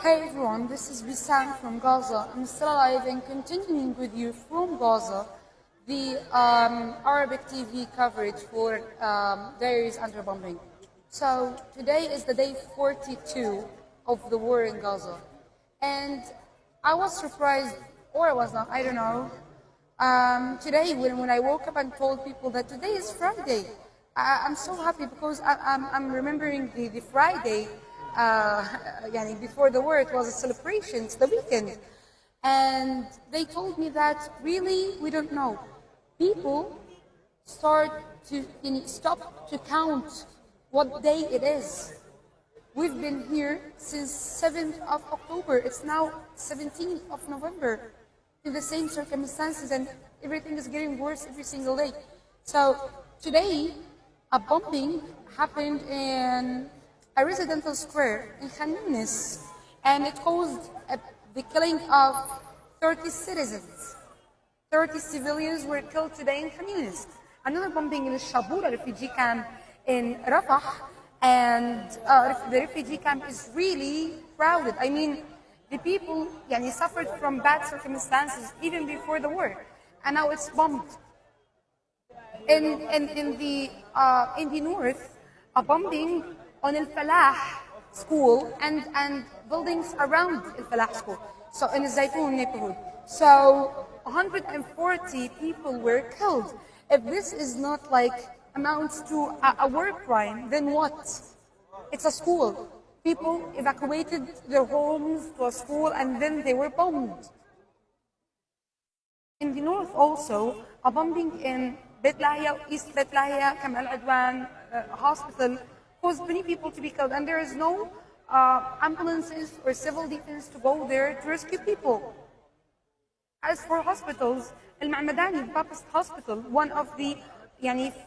Hey everyone, this is Wissam from Gaza. I'm still alive and continuing with you from Gaza, the Arabic TV coverage for diaries under bombing. So today is the day 42 of the war in Gaza. And I was surprised, or I was not, I don't know. Today when I woke up and told people that today is Friday, I'm so happy because I'm remembering the Friday. Before the war, it was a celebration, it's the weekend. And they told me that really, we don't know. People start to stop to count what day it is. We've been here since 7th of October. It's now 17th of November in the same circumstances, and everything is getting worse every single day. So today, a bombing happened in a residential square in Khan Yunis, and it caused the killing of 30 citizens. 30 civilians were killed today in Khan Yunis. Another bombing in the Shabura refugee camp in Rafah, and the refugee camp is really crowded. I mean, the people suffered from bad circumstances even before the war, and now it's bombed. In the north, a bombing on Al-Falah school and buildings around Al-Falah school, so in the Zaytoun neighborhood. So 140 people were killed. If this is not amounts to a war crime, then what? It's a school. People evacuated their homes to a school and then they were bombed. In the north also, a bombing in East Betlahia, Kamal Adwan hospital caused many people to be killed, and there is no ambulances or civil defense to go there to rescue people. As for hospitals, Al-Ma'madani Baptist Hospital, one of the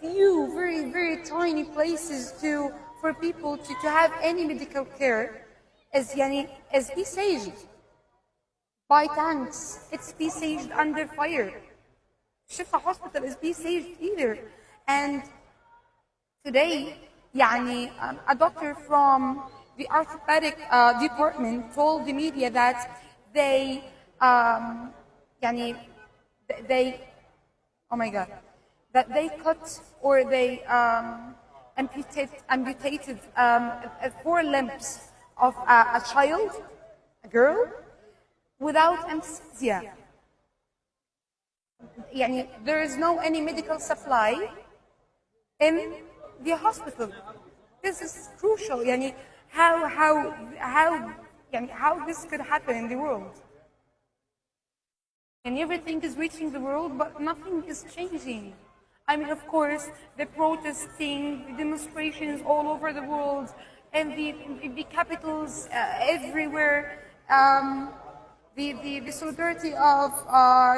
few very, very tiny places for people to have any medical care, is besieged by tanks. It's besieged under fire. Shifa Hospital is besieged either. And today, a doctor from the orthopedic department told the media that they cut or they amputated 4 limbs of a child, a girl, without anesthesia. There is no any medical supply in the hospital. This is crucial. How this could happen in the world? And everything is reaching the world, but nothing is changing. I mean, of course, the protesting, the demonstrations all over the world, and the capitals everywhere. The solidarity of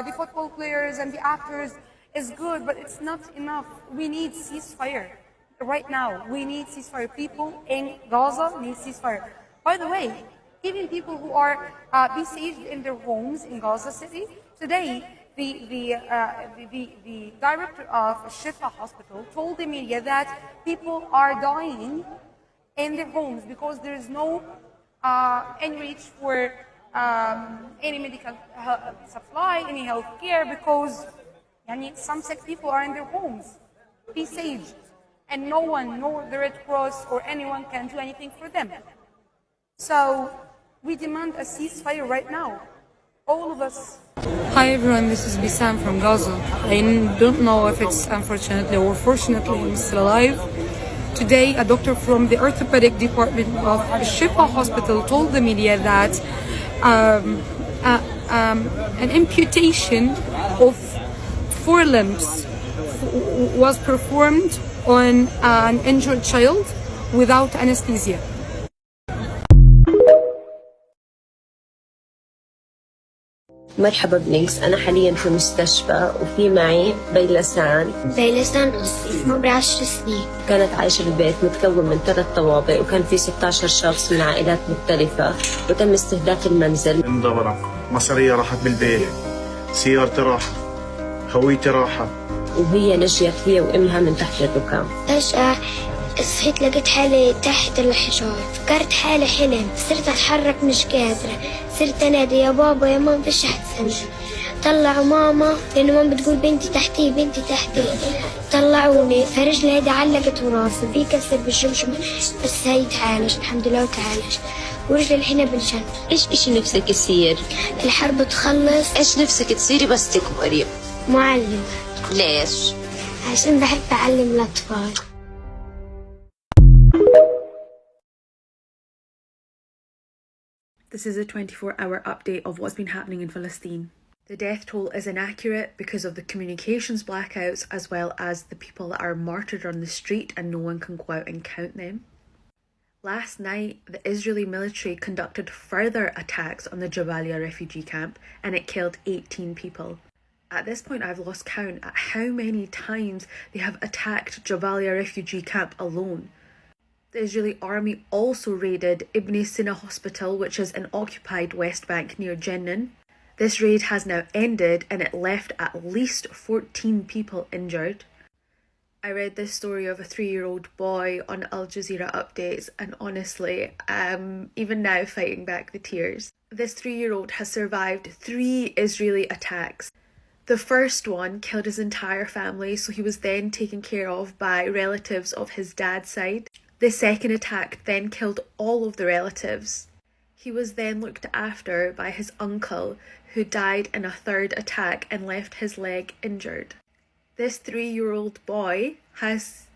the football players and the actors is good, but it's not enough. We need ceasefire. Right now, we need ceasefire. People in Gaza need ceasefire. By the way, even people who are besieged in their homes in Gaza City, today the director of Shifa Hospital told the media that people are dying in their homes because there is no any reach for any medical supply, any health care, because some sick people are in their homes, besieged. And no one, no the Red Cross or anyone can do anything for them. So we demand a ceasefire right now, all of us. Hi everyone, this is Wissam from Gaza. I don't know if it's unfortunately or fortunately I'm still alive. Today, a doctor from the orthopedic department of Shifa Hospital told the media that an amputation of 4 limbs was performed on an injured child without anesthesia. مرحبا بنيكس، أنا حاليا في المستشفى وفي معي بيلسان عمري 10 سنين. كانت عايشة بالبيت متكون من 3 طوابق، وكان في 16 شخص من عائلات مختلفة، وتم استهداف المنزل. انضرب، مصارية راحت بالبيت، سيارتي راحت، هويتي راحت. وهي نجيت هي وامها من تحت الركام. فجأة صحيت لقيت حالي تحت الحجار، فكرت حالي حلم، صرت أتحرك مش قادرة، صرت أنادي يا بابا يا ماما فيش أحد سمع. طلعوا ماما لأنه ماما بتقول بنتي تحتي بنتي تحتي، طلعوني فرجلي هيدي علقت وراسي في كسر بالجمجمة، بس هي تعالج الحمد لله وتعالج، ورجلي الحين بالجنة. ايش اشي نفسك يصير؟ الحرب تخلص. ايش نفسك تصيري بس تكبري؟ معلم. ليش؟ عشان بحب أعلم الأطفال. This is a 24-hour update of what's been happening in Palestine. The death toll is inaccurate because of the communications blackouts as well as the people that are martyred on the street and no one can go out and count them. Last night, the Israeli military conducted further attacks on the Jabalia refugee camp and it killed 18 people. At this point, I've lost count at how many times they have attacked Jabalia refugee camp alone. The Israeli army also raided Ibn Sina hospital, which is an occupied West Bank near Jenin. This raid has now ended and it left at least 14 people injured. I read this story of a 3-year-old boy on Al Jazeera updates and honestly, even now fighting back the tears. This 3-year-old has survived 3 Israeli attacks. The first one killed his entire family, so he was then taken care of by relatives of his dad's side. The second attack then killed all of the relatives. He was then looked after by his uncle, who died in a third attack and left his leg injured. This 3-year-old boy has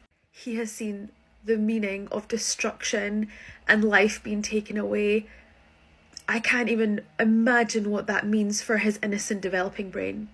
seen the meaning of destruction and life being taken away. I can't even imagine what that means for his innocent developing brain.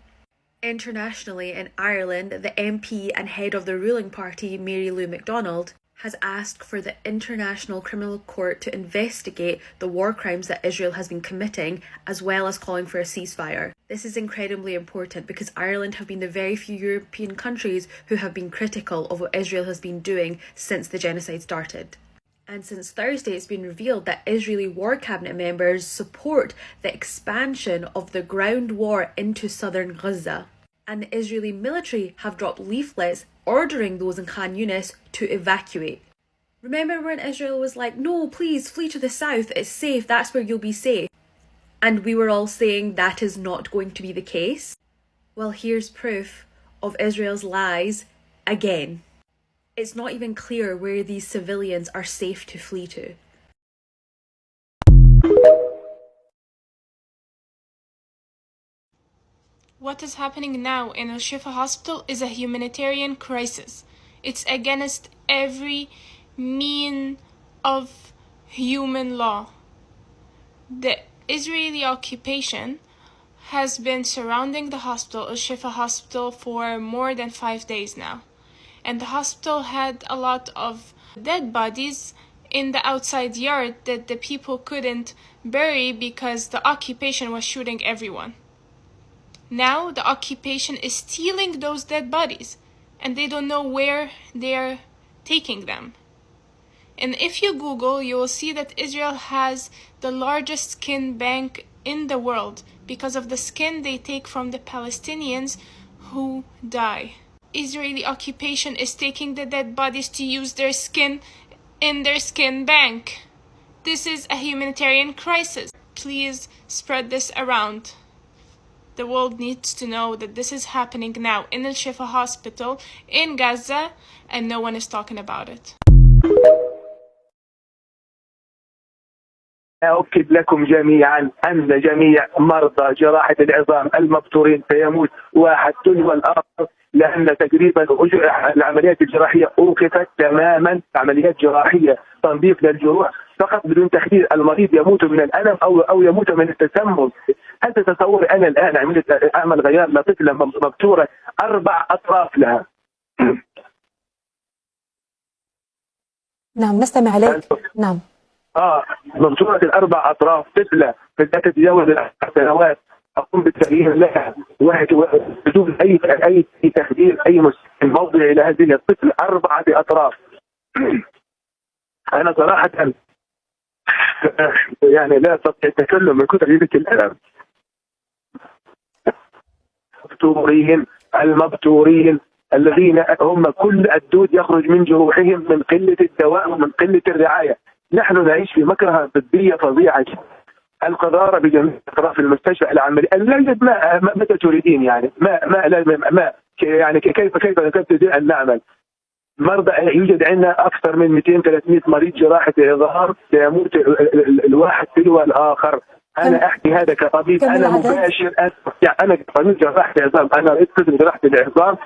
Internationally, in Ireland, the MP and head of the ruling party, Mary Lou McDonald, has asked for the International Criminal Court to investigate the war crimes that Israel has been committing, as well as calling for a ceasefire. This is incredibly important because Ireland have been the very few European countries who have been critical of what Israel has been doing since the genocide started. And since Thursday, it's been revealed that Israeli war cabinet members support the expansion of the ground war into southern Gaza. And the Israeli military have dropped leaflets ordering those in Khan Yunis to evacuate. Remember when Israel was like, no, please flee to the south, it's safe, that's where you'll be safe. And we were all saying that is not going to be the case. Well, here's proof of Israel's lies again. It's not even clear where these civilians are safe to flee to. What is happening now in Al-Shifa hospital is a humanitarian crisis. It's against every mean of human law. The Israeli occupation has been surrounding the hospital, Al-Shifa hospital, for more than 5 days now. And the hospital had a lot of dead bodies in the outside yard that the people couldn't bury because the occupation was shooting everyone. Now the occupation is stealing those dead bodies and they don't know where they're taking them. And if you Google, you will see that Israel has the largest skin bank in the world because of the skin they take from the Palestinians who die. Israeli occupation is taking the dead bodies to use their skin in their skin bank. This is a humanitarian crisis. Please spread this around. The world needs to know that this is happening now in Al-Shifa hospital in Gaza and no one is talking about it. أؤكد لكم جميعا أن جميع مرضى جراحة العظام المبتورين سيموت واحد تلو الآخر، لأن تقريبا العمليات الجراحية أوقفت تماما. عمليات جراحية تنظيف للجروح فقط بدون تخدير. المريض يموت من الألم أو يموت من التسمم. هل تتصور أنا الآن عملت أعمل غيار لطفلة مبتورة 4 أطراف لها؟ نعم نستمع عليك. نعم. مبتورة 4 أطراف، طفلة لا تتجاوز 10 سنوات، أقوم بالتغيير لها بدون أي تخدير أي موضع إلى هذه الطفل 4 أطراف. أنا صراحة يعني لا أستطيع التكلم من كثر الألم. المبتورين الذين هم كل الدود يخرج من جروحهم من قلة الدواء ومن قلة الرعاية. نحن نعيش في مكرهة طبية فظيعة. القذارة بجميع أطراف المستشفى العملي. لا يوجد ماء. متى تريدين يعني ماء يعني كيف أن نعمل؟ مرضى يوجد عندنا أكثر من 200-300 مريض جراحة عظام سيموت الواحد تلو الآخر. أنا أحكي هذا كطبيب، أنا مباشر، أنا كطبيب جراحة عظام، أنا رئيس قسم جراحة العظام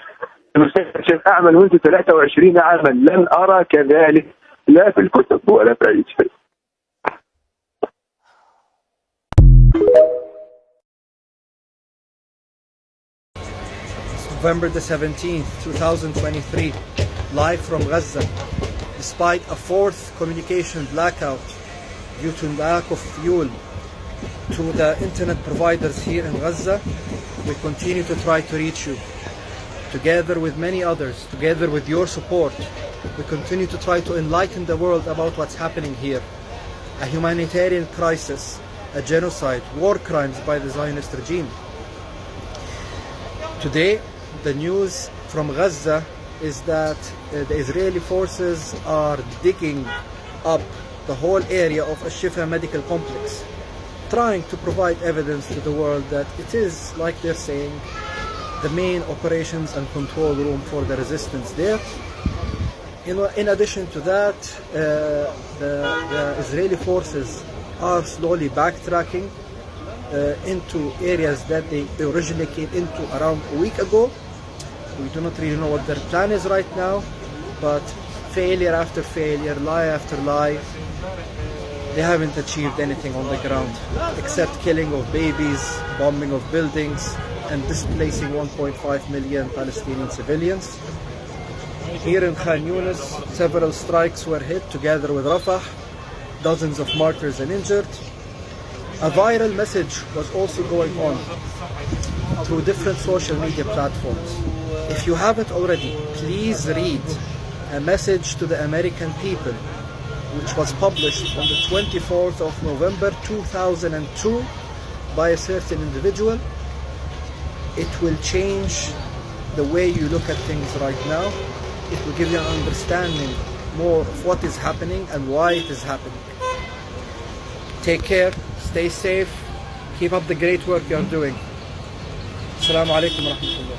المستشفى أعمل منذ 23 عاما، لن أرى كذلك لا في الكتب ولا في أي شيء. November the 17th, 2023, live from Gaza. Despite a fourth communication blackout due to lack of fuel to the internet providers here in Gaza, we continue to try to reach you. Together with many others, together with your support, we continue to try to enlighten the world about what's happening here. A humanitarian crisis, a genocide, war crimes by the Zionist regime. Today, the news from Gaza is that the Israeli forces are digging up the whole area of Al-Shifa medical complex, trying to provide evidence to the world that it is, like they're saying, the main operations and control room for the resistance there. In addition to that, the Israeli forces are slowly backtracking into areas that they originally came into around a week ago. We do not really know what their plan is right now, but failure after failure, lie after lie, they haven't achieved anything on the ground except killing of babies, bombing of buildings, and displacing 1.5 million Palestinian civilians. Here in Khan Yunis, several strikes were hit together with Rafah, dozens of martyrs and injured. A viral message was also going on through different social media platforms. If you haven't already, please read a message to the American people, which was published on the 24th of November 2002 by a certain individual. It will change the way you look at things right now. It will give you an understanding more of what is happening and why it is happening. Take care, stay safe, keep up the great work you are doing. Assalamu alaikum wa rahmatullah.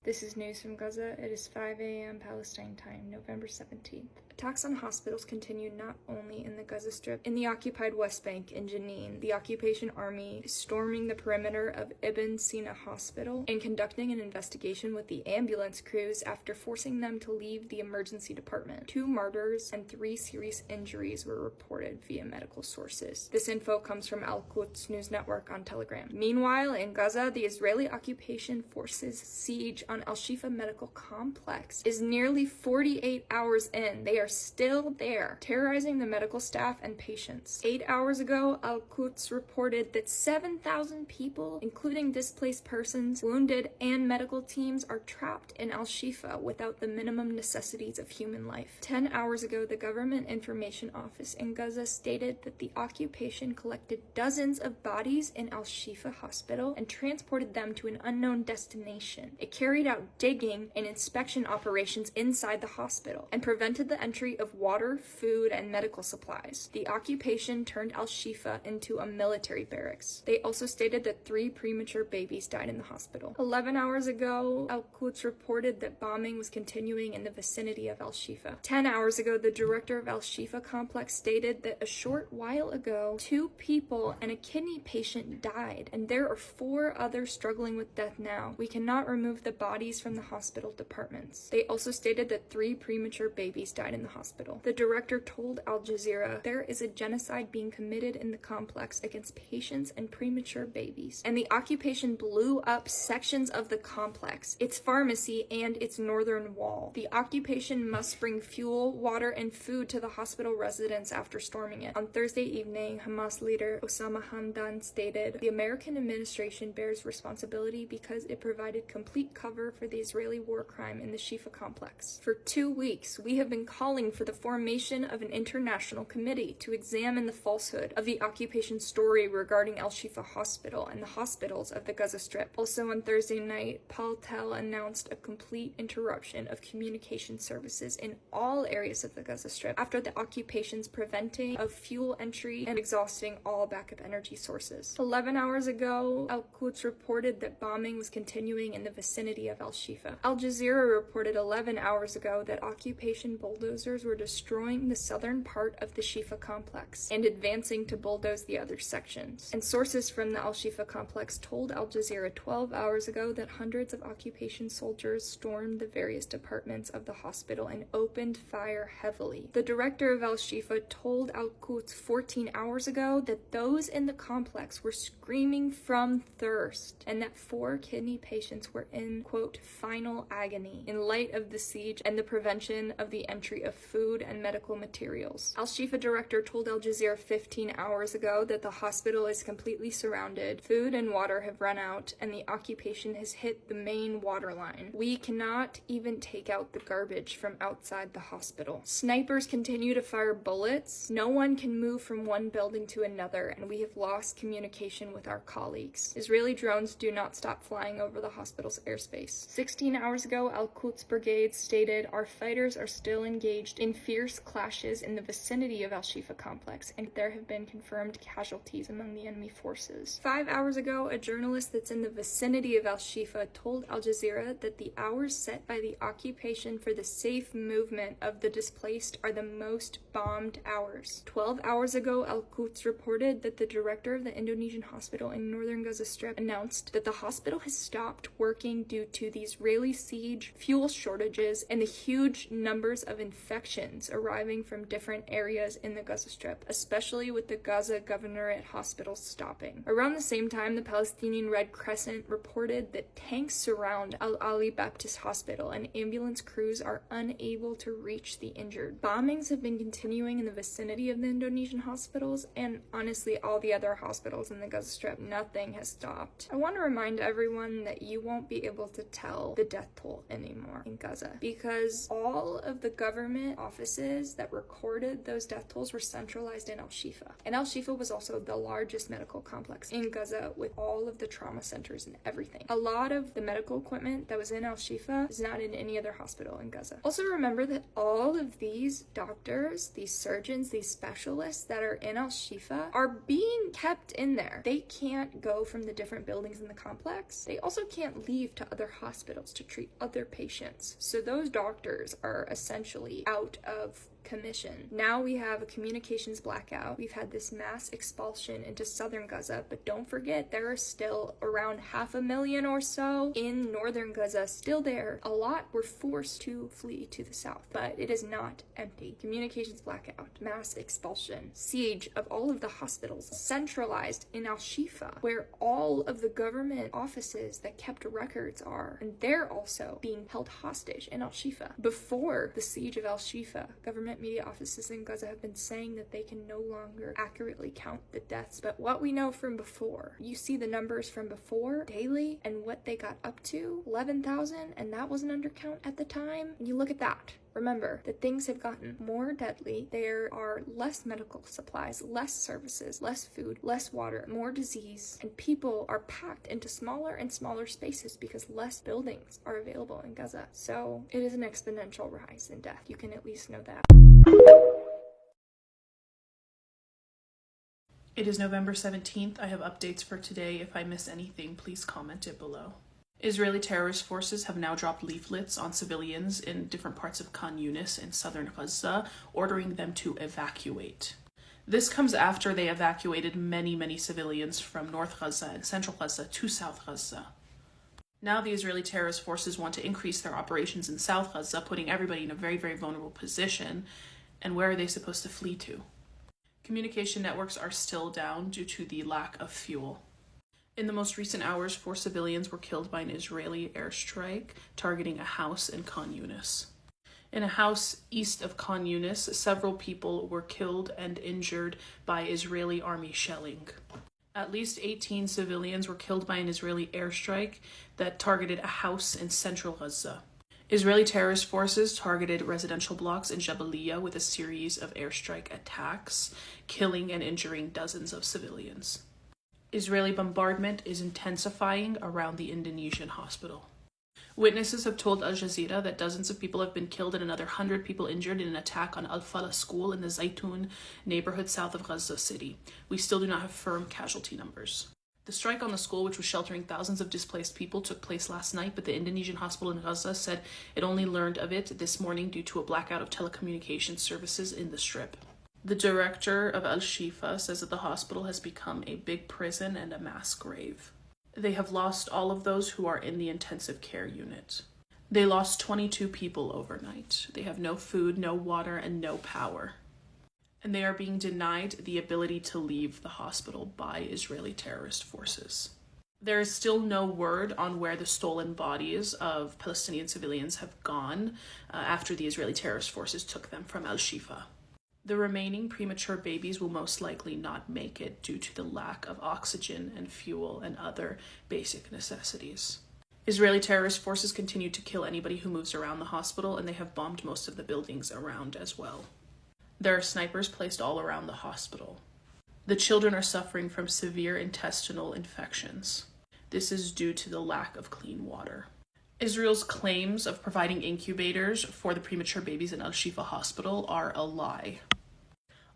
This is news from Gaza. It is 5 a.m. Palestine time, November 17th. Attacks on hospitals continue not only in the Gaza Strip. In the occupied West Bank in Jenin, the occupation army is storming the perimeter of Ibn Sina Hospital and conducting an investigation with the ambulance crews after forcing them to leave the emergency department. 2 murders and 3 serious injuries were reported via medical sources. This info comes from Al-Quds News Network on Telegram. Meanwhile, in Gaza, the Israeli occupation forces siege on Al-Shifa Medical Complex is nearly 48 hours in. They are still there, terrorizing the medical staff and patients. 8 hours ago, Al-Quds reported that 7,000 people, including displaced persons, wounded, and medical teams are trapped in Al-Shifa without the minimum necessities of human life. 10 hours ago, the Government Information Office in Gaza stated that the occupation collected dozens of bodies in Al-Shifa Hospital and transported them to an unknown destination. It carried out digging and inspection operations inside the hospital and prevented the entry of water, food, and medical supplies. The occupation turned Al-Shifa into a military barracks. They also stated that 3 premature babies died in the hospital. 11 hours ago, Al-Quds reported that bombing was continuing in the vicinity of Al-Shifa. 10 hours ago, the director of Al-Shifa complex stated that a short while ago, 2 people and a kidney patient died, and there are 4 others struggling with death now. We cannot remove the bodies from the hospital departments. They also stated that 3 premature babies died in the hospital. The director told Al Jazeera there is a genocide being committed in the complex against patients and premature babies, and the occupation blew up sections of the complex, its pharmacy, and its northern wall. The occupation must bring fuel, water, and food to the hospital residents after storming it. On Thursday evening, Hamas leader Osama Hamdan stated, "The American administration bears responsibility because it provided complete cover cover for the Israeli war crime in the Shifa complex. For 2 weeks, we have been calling for the formation of an international committee to examine the falsehood of the occupation story regarding Al-Shifa Hospital and the hospitals of the Gaza Strip. Also on Thursday night, Mathabo Tlou announced a complete interruption of communication services in all areas of the Gaza Strip after the occupation's preventing of fuel entry and exhausting all backup energy sources. 11 hours ago, Al-Quds reported that bombing was continuing in the vicinity of Al-Shifa. Al Jazeera reported 11 hours ago that occupation bulldozers were destroying the southern part of the Shifa complex and advancing to bulldoze the other sections. And sources from the Al-Shifa complex told Al Jazeera 12 hours ago that hundreds of occupation soldiers stormed the various departments of the hospital and opened fire heavily. The director of Al-Shifa told Al-Quds 14 hours ago that those in the complex were screaming from thirst and that 4 kidney patients were in, quote, final agony in light of the siege and the prevention of the entry of food and medical materials. Al-Shifa director told Al Jazeera 15 hours ago that the hospital is completely surrounded, food and water have run out, and the occupation has hit the main water line. We cannot even take out the garbage from outside the hospital. Snipers continue to fire bullets. No one can move from one building to another, and we have lost communication with our colleagues. Israeli drones do not stop flying over the hospital's airspace. 16 hours ago, Al-Quds brigade stated, "Our fighters are still engaged in fierce clashes in the vicinity of Al-Shifa complex, and there have been confirmed casualties among the enemy forces." 5 hours ago, a journalist that's in the vicinity of Al-Shifa told Al Jazeera that the hours set by the occupation for the safe movement of the displaced are the most bombed hours. 12 hours ago, Al-Quds reported that the director of the Indonesian hospital in northern Gaza Strip announced that the hospital has stopped working due to the Israeli siege, fuel shortages, and the huge numbers of infections arriving from different areas in the Gaza Strip, especially with the Gaza Governorate hospitals stopping. Around the same time, the Palestinian Red Crescent reported that tanks surround Al-Ali Baptist Hospital and ambulance crews are unable to reach the injured. Bombings have been continuing in the vicinity of the Indonesian hospitals and honestly all the other hospitals in the Gaza Strip. Nothing has stopped. I want to remind everyone that you won't be able to tell the death toll anymore in Gaza because all of the government offices that recorded those death tolls were centralized in Al-Shifa. And Al-Shifa was also the largest medical complex in Gaza with all of the trauma centers and everything. A lot of the medical equipment that was in Al-Shifa is not in any other hospital in Gaza. Also remember that all of these doctors, these surgeons, these specialists that are in Al-Shifa are being kept in there. They can't go from the different buildings in the complex. They also can't leave to other hospitals to treat other patients. So those doctors are essentially out of commission. Now we have a communications blackout. We've had this mass expulsion into southern Gaza, but don't forget there are still around 500,000 or so in northern Gaza still there. A lot were forced to flee to the south, but it is not empty. Communications blackout, mass expulsion, siege of all of the hospitals centralized in Al-Shifa, where all of the government offices that kept records are, and they're also being held hostage in Al-Shifa. Before the siege of Al-Shifa, government media offices in Gaza have been saying that they can no longer accurately count the deaths. But what we know from before, you see the numbers from before daily and what they got up to, 11,000, and that was an undercount at the time. And you look at that. Remember that things have gotten more deadly. There are less medical supplies, less services, less food, less water, more disease, and people are packed into smaller and smaller spaces because less buildings are available in Gaza. So it is an exponential rise in death. You can at least know that. It is November 17th. I have updates for today. If I miss anything, please comment it below. Israeli terrorist forces have now dropped leaflets on civilians in different parts of Khan Yunis in southern Gaza, ordering them to evacuate. This comes after they evacuated many civilians from North Gaza and Central Gaza to South Gaza. Now the Israeli terrorist forces want to increase their operations in South Gaza, putting everybody in a very vulnerable position. And where are they supposed to flee to? Communication networks are still down due to the lack of fuel. In the most recent hours, 4 civilians were killed by an Israeli airstrike targeting a house in Khan Yunis. In a house east of Khan Yunis, several people were killed and injured by Israeli army shelling. At least 18 civilians were killed by an Israeli airstrike that targeted a house in central Gaza. Israeli terrorist forces targeted residential blocks in Jabalia with a series of airstrike attacks, killing and injuring dozens of civilians. Israeli bombardment is intensifying around the Indonesian hospital. Witnesses have told Al Jazeera that dozens of people have been killed and another 100 people injured in an attack on Al-Falah school in the Zaytun neighborhood south of Gaza City. We still do not have firm casualty numbers. The strike on the school, which was sheltering thousands of displaced people, took place last night, but the Indonesian hospital in Gaza said it only learned of it this morning due to a blackout of telecommunications services in the strip. The director of Al-Shifa says that the hospital has become a big prison and a mass grave. They have lost all of those who are in the intensive care unit. They lost 22 people overnight. They have no food, no water, and no power. And they are being denied the ability to leave the hospital by Israeli terrorist forces. There is still no word on where the stolen bodies of Palestinian civilians have gone after the Israeli terrorist forces took them from Al-Shifa. The remaining premature babies will most likely not make it due to the lack of oxygen and fuel and other basic necessities. Israeli terrorist forces continue to kill anybody who moves around the hospital, and they have bombed most of the buildings around as well. There are snipers placed all around the hospital. The children are suffering from severe intestinal infections. This is due to the lack of clean water. Israel's claims of providing incubators for the premature babies in Al-Shifa hospital are a lie.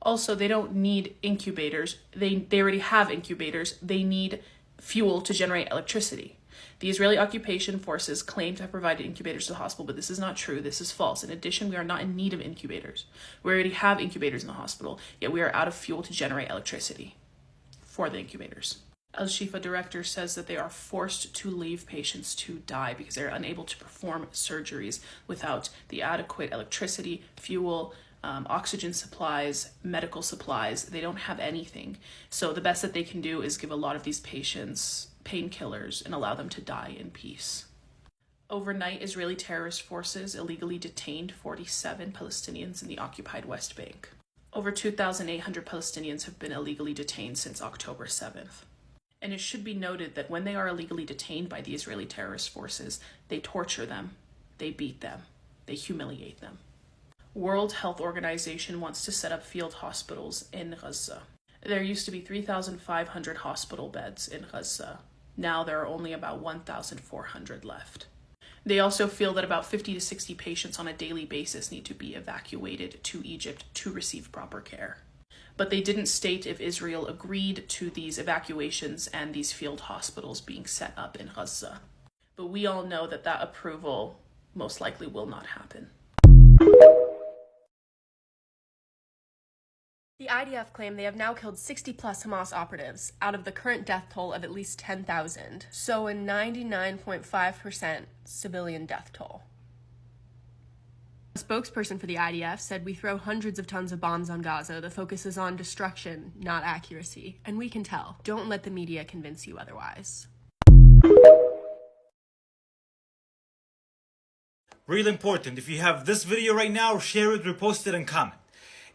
Also, they don't need incubators. They already have incubators. They need fuel to generate electricity. The Israeli occupation forces claim to have provided incubators to the hospital, but this is not true. This is false. In addition, we are not in need of incubators. We already have incubators in the hospital, yet we are out of fuel to generate electricity for the incubators. Al-Shifa director says that they are forced to leave patients to die because they're unable to perform surgeries without the adequate electricity, fuel, oxygen supplies, medical supplies. They don't have anything. So the best that they can do is give a lot of these patients painkillers and allow them to die in peace. Overnight, Israeli terrorist forces illegally detained 47 Palestinians in the occupied West Bank. Over 2,800 Palestinians have been illegally detained since October 7th. And it should be noted that when they are illegally detained by the Israeli terrorist forces, they torture them, they beat them, they humiliate them. World Health Organization wants to set up field hospitals in Gaza. There used to be 3,500 hospital beds in Gaza. Now there are only about 1,400 left. They also feel that about 50 to 60 patients on a daily basis need to be evacuated to Egypt to receive proper care. But they didn't state if Israel agreed to these evacuations and these field hospitals being set up in Gaza. But we all know that that approval most likely will not happen. The IDF claim they have now killed 60-plus Hamas operatives out of the current death toll of at least 10,000, so a 99.5% civilian death toll. A spokesperson for the IDF said, "We throw hundreds of tons of bombs on Gaza. The focus is on destruction, not accuracy. And we can tell. Don't let the media convince you otherwise." Really important, if you have this video right now, share it, repost it, and comment.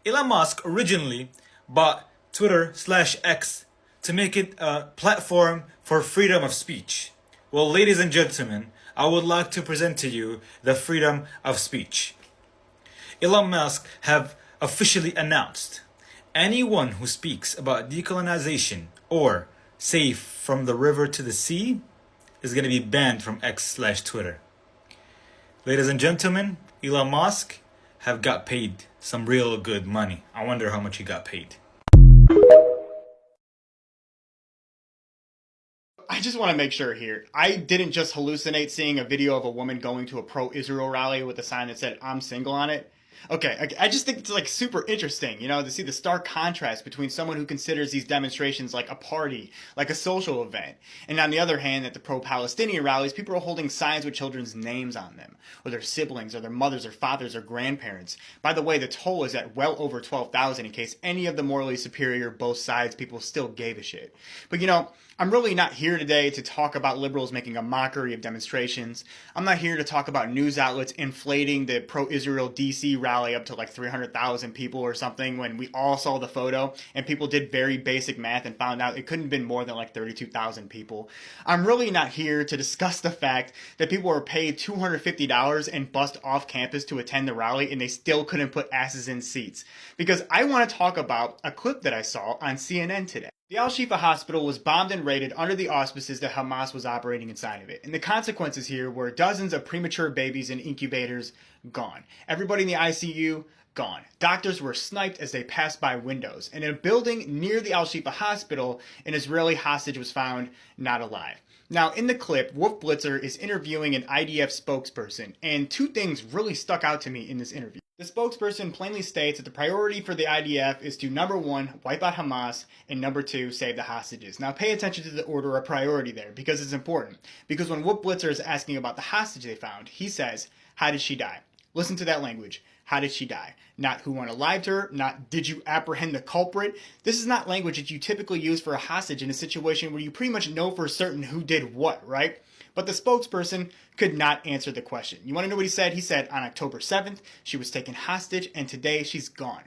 Elon Musk originally bought Twitter/X to make it a platform for freedom of speech. Well, ladies and gentlemen, I would like to present to you the freedom of speech. Elon Musk have officially announced anyone who speaks about decolonization or safe from the river to the sea is going to be banned from X/Twitter. Ladies and gentlemen, Elon Musk have got paid some real good money. I wonder how much he got paid. I just want to make sure here, I didn't just hallucinate seeing a video of a woman going to a pro-Israel rally with a sign that said, "I'm single" on it. Okay, I just think it's like super interesting, you know, to see the stark contrast between someone who considers these demonstrations like a party, like a social event, and on the other hand, at the pro-Palestinian rallies, people are holding signs with children's names on them, or their siblings, or their mothers, or fathers, or grandparents. By the way, the toll is at well over 12,000 in case any of the morally superior both sides people still gave a shit. But you know, I'm really not here today to talk about liberals making a mockery of demonstrations. I'm not here to talk about news outlets inflating the pro-Israel DC rally up to like 300,000 people or something when we all saw the photo and people did very basic math and found out it couldn't have been more than like 32,000 people. I'm really not here to discuss the fact that people were paid $250 and bussed off campus to attend the rally and they still couldn't put asses in seats. Because I want to talk about a clip that I saw on CNN today. The Al-Shifa hospital was bombed and raided under the auspices that Hamas was operating inside of it. And the consequences here were dozens of premature babies in incubators gone. Everybody in the ICU gone. Doctors were sniped as they passed by windows. And in a building near the Al-Shifa hospital, an Israeli hostage was found not alive. Now, in the clip, Wolf Blitzer is interviewing an IDF spokesperson, and two things really stuck out to me in this interview. The spokesperson plainly states that the priority for the IDF is to, number one, wipe out Hamas, and number two, save the hostages. Now, pay attention to the order of priority there, because it's important. Because when Wolf Blitzer is asking about the hostage they found, he says, how did she die? Listen to that language. How did she die? Not who unalived her, not did you apprehend the culprit. This is not language that you typically use for a hostage in a situation where you pretty much know for certain who did what, right? But the spokesperson could not answer the question. You want to know what he said? He said on October 7th, she was taken hostage, and today she's gone.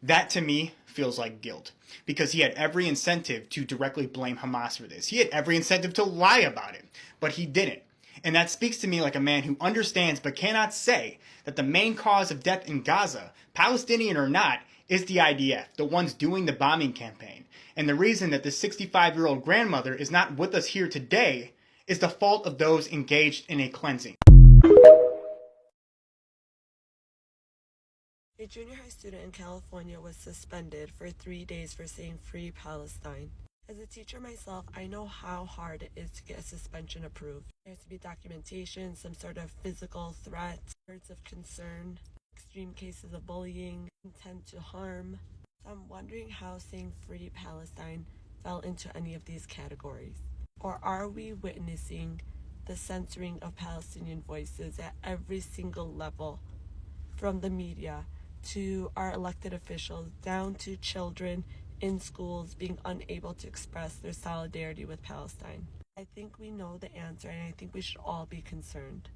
That, to me, feels like guilt. Because he had every incentive to directly blame Hamas for this. He had every incentive to lie about it. But he didn't. And that speaks to me like a man who understands but cannot say that the main cause of death in Gaza, Palestinian or not, is the IDF, the ones doing the bombing campaign. And the reason that this 65-year-old grandmother is not with us here today is the fault of those engaged in a cleansing. A junior high student in California was suspended for 3 days for saying "Free Palestine." As a teacher myself, I know how hard it is to get a suspension approved. There has to be documentation, some sort of physical threat, words of concern, extreme cases of bullying, intent to harm. So I'm wondering how saying "Free Palestine" fell into any of these categories. Or are we witnessing the censoring of Palestinian voices at every single level, from the media to our elected officials down to children in schools being unable to express their solidarity with Palestine? I think we know the answer, and I think we should all be concerned.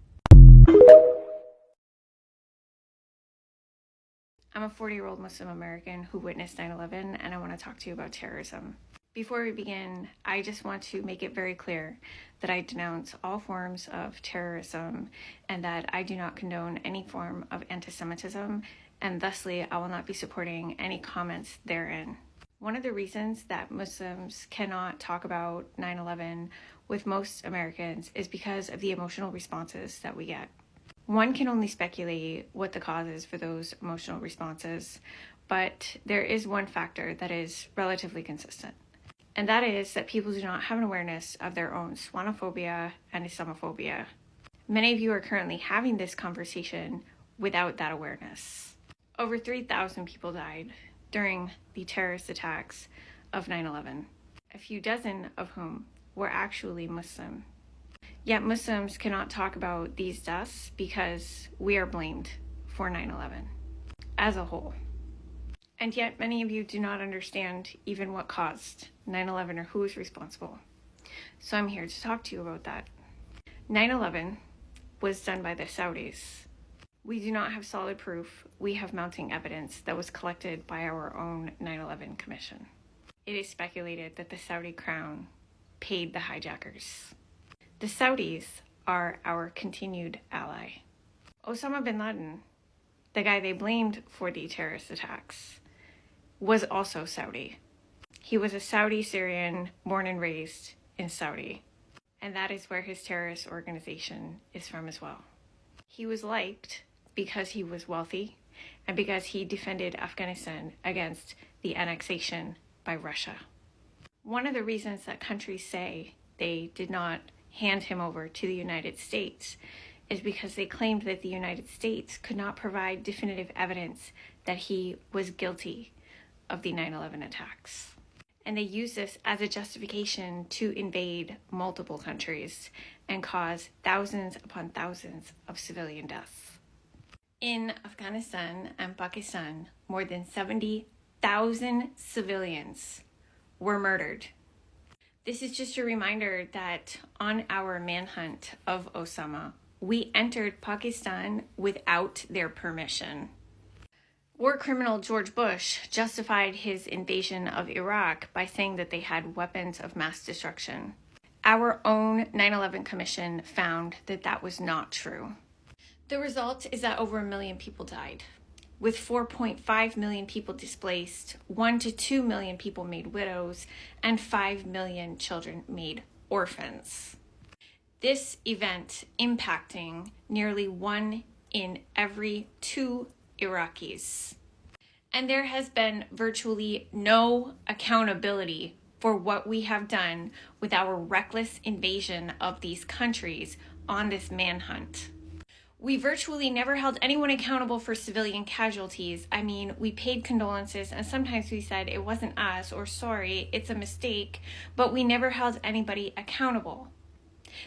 I'm a 40-year-old Muslim American who witnessed 9/11, and I want to talk to you about terrorism. Before we begin, I just want to make it very clear that I denounce all forms of terrorism and that I do not condone any form of anti-Semitism, and thusly I will not be supporting any comments therein. One of the reasons that Muslims cannot talk about 9/11 with most Americans is because of the emotional responses that we get. One can only speculate what the cause is for those emotional responses, but there is one factor that is relatively consistent. And that is that people do not have an awareness of their own Islamophobia and Islamophobia. Many of you are currently having this conversation without that awareness. Over 3,000 people died during the terrorist attacks of 9/11, a few dozen of whom were actually Muslim. Yet Muslims cannot talk about these deaths because we are blamed for 9/11 as a whole. And yet many of you do not understand even what caused 9/11 or who is responsible. So I'm here to talk to you about that. 9/11 was done by the Saudis. We do not have solid proof. We have mounting evidence that was collected by our own 9/11 commission. It is speculated that the Saudi crown paid the hijackers. The Saudis are our continued ally. Osama bin Laden, the guy they blamed for the terrorist attacks, was also Saudi. He was a Saudi Syrian born and raised in Saudi, and that is where his terrorist organization is from as well. He was liked because he was wealthy and because he defended Afghanistan against the annexation by Russia. One of the reasons that countries say they did not hand him over to the United States is because they claimed that the United States could not provide definitive evidence that he was guilty of the 9/11 attacks. And they used this as a justification to invade multiple countries and cause thousands upon thousands of civilian deaths. In Afghanistan and Pakistan, more than 70,000 civilians were murdered This is just a reminder that on our manhunt of Osama, we entered Pakistan without their permission. War criminal George Bush justified his invasion of Iraq by saying that they had weapons of mass destruction. Our own 9/11 Commission found that that was not true. The result is that over 1 million people died. With 4.5 million people displaced, 1 to 2 million people made widows, and 5 million children made orphans. This event impacting nearly 1 in every 2 Iraqis. And there has been virtually no accountability for what we have done with our reckless invasion of these countries on this manhunt. We virtually never held anyone accountable for civilian casualties. I mean, we paid condolences and sometimes we said it wasn't us or sorry, it's a mistake, but we never held anybody accountable.